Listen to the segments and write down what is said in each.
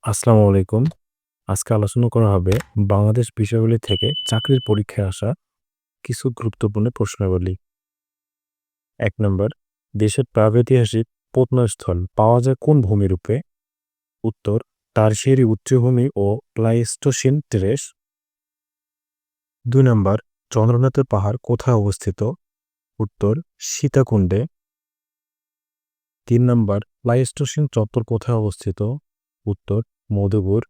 আসসালামু আলাইকুম। আজকে আলোচনা করা হবে বাংলাদেশ বিষয়গুলি থেকে চাকরির পরীক্ষায় আসা কিছু গুরুত্বপূর্ণ প্রশ্নাবলী। ১ নম্বর, দেশের প্রাগৈতিহাসিক প্রত্নস্থল পাওয়া যায় কোন ভূমিরূপে? উত্তর, টারশিয়ারি উচ্চভূমি ও প্লাইস্টোসিন টেরেস। ২ নম্বর, চন্দ্রনাথের পাহাড় কোথায় অবস্থিত? উত্তর, সীতাকুণ্ডে। ৩ নম্বর, প্লাইস্টোসিন চত্বর কোথায় অবস্থিত? উত্তর, মধুপুর।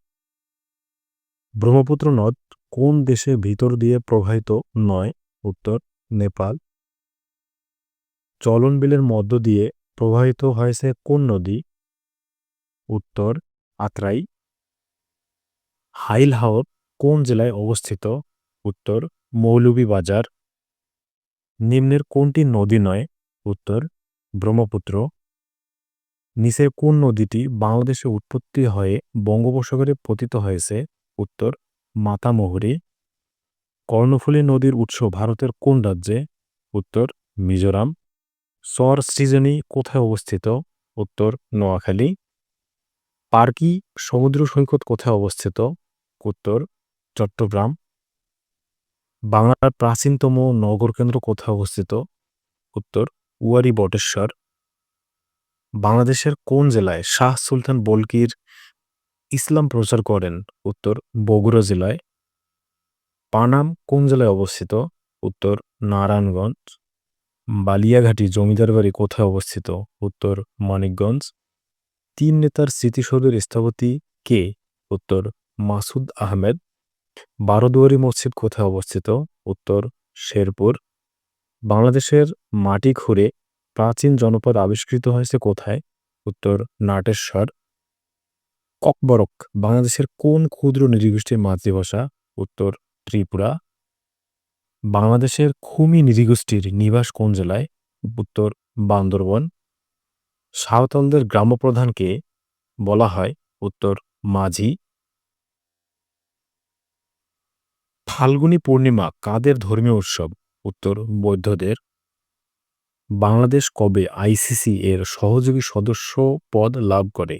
ব্রহ্মপুত্র নদ কোন দেশের ভিতর দিয়ে প্রবাহিত নয়? উত্তর, নেপাল। চলন বিলের মধ্য দিয়ে প্রবাহিত হয়েছে কোন নদী? উত্তর, আত্রাই। হাইল হাওর কোন জেলায় অবস্থিত? উত্তর, মৌলভীবাজার। নিম্নের কোনটি নদী নয়? উত্তর, ব্রহ্মপুত্র। নিচের কোন নদীটি বাংলাদেশে উৎপত্তি হয়ে বঙ্গোপসাগরে পতিত হয়েছে? উত্তর, মাতামুহুরী। কর্ণফুলী নদীর উৎস ভারতের কোন রাজ্যে? উত্তর, মিজোরাম। সর সৃজনী কোথায় অবস্থিত? উত্তর, নোয়াখালী। পার্কি সমুদ্র সৈকত কোথায় অবস্থিত? উত্তর, চট্টগ্রাম। বাংলার প্রাচীনতম নগরকেন্দ্র কোথায় অবস্থিত? উত্তর, উয়ারী বটেশ্বর। বাংলাদেশের কোন জেলায় শাহ সুলতান বলকির ইসলাম প্রচার করেন? উত্তর, বগুড়া জেলায়। পানাম কোন জেলায় অবস্থিত? উত্তর, নারায়ণগঞ্জ। বালিয়াঘাটি জমিদার বাড়ি কোথায় অবস্থিত? উত্তর, মানিকগঞ্জ। তিন নেতার স্মৃতিসৌধের স্থপতি কে? উত্তর, মাসুদ আহমেদ। বারোদুয়ারি মসজিদ কোথায় অবস্থিত? উত্তর, শেরপুর। বাংলাদেশের মাটি খুঁড়ে প্রাচীন জনপদ আবিষ্কৃত হয়েছে কোথায়? উত্তর, নাটেশ্বর। ককবরক বাংলাদেশের কোন ক্ষুদ্র নৃগোষ্ঠীর মাতৃভাষা? উত্তর, ত্রিপুরা। বাংলাদেশের খুমি নৃগোষ্ঠীর নিবাস কোন জেলায়? উত্তর, বান্দরবন। সাঁওতালদের গ্রাম্যপ্রধানকে বলা হয়? উত্তর, মাঝি। ফাল্গুনী পূর্ণিমা কাদের ধর্মীয় উৎসব? উত্তর, বৌদ্ধদের। বাংলাদেশ কবে আইসিসি এর সহযোগী সদস্য পদ লাভ করে?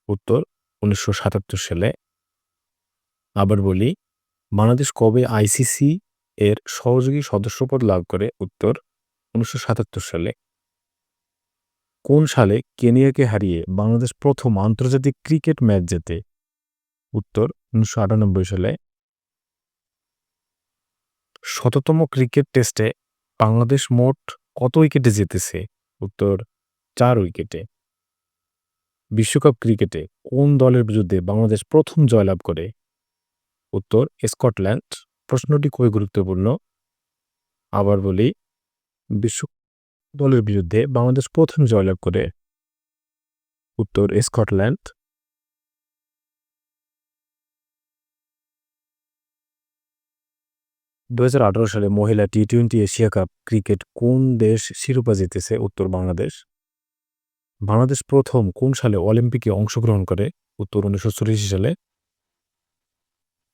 উত্তর, ১৯৭৭ সালে। আবার বলি, বাংলাদেশ কবে আইসিসি এর সহযোগী সদস্যপদ লাভ করে? উত্তর, ১৯৭৭ সালে। কোন সালে কেনিয়াকে হারিয়ে বাংলাদেশ প্রথম আন্তর্জাতিক ক্রিকেট ম্যাচ জেতে? উত্তর, ১৯৯৮ সালে। শততম ক্রিকেট টেস্টে বাংলাদেশ মোট কত উইকেটে জিতেছে? উত্তর, ৪ উইকেটে। বিশ্বকাপ ক্রিকেটে কোন দলের বিরুদ্ধে বাংলাদেশ প্রথম জয়লাভ করে? উত্তর, স্কটল্যান্ড। প্রশ্নটি খুবই গুরুত্বপূর্ণ। আবার বলি, বিশ্ব দলের বিরুদ্ধে বাংলাদেশ প্রথম জয়লাভ করে? উত্তর, স্কটল্যান্ড। ২০১৮ সালে মহিলা টি-২০ এশিয়া কাপ ক্রিকেট কোন দেশ শিরোপা জিতেছে? উত্তর, বাংলাদেশ। বাংলাদেশ প্রথম কোন সালে অলিম্পিকে অংশগ্রহণ করে? উত্তর, ১৯৮৪ সালে।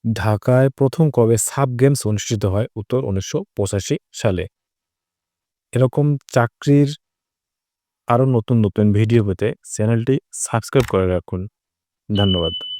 ঢাকায় প্রথম কবে সাব গেমস অনুষ্ঠিত হয়? উত্তর, ১৯৮৫ সালে। এরকম চাকরির আরো নতুন নতুন ভিডিও পেতে চ্যানেলটি সাবস্ক্রাইব করে রাখুন। ধন্যবাদ।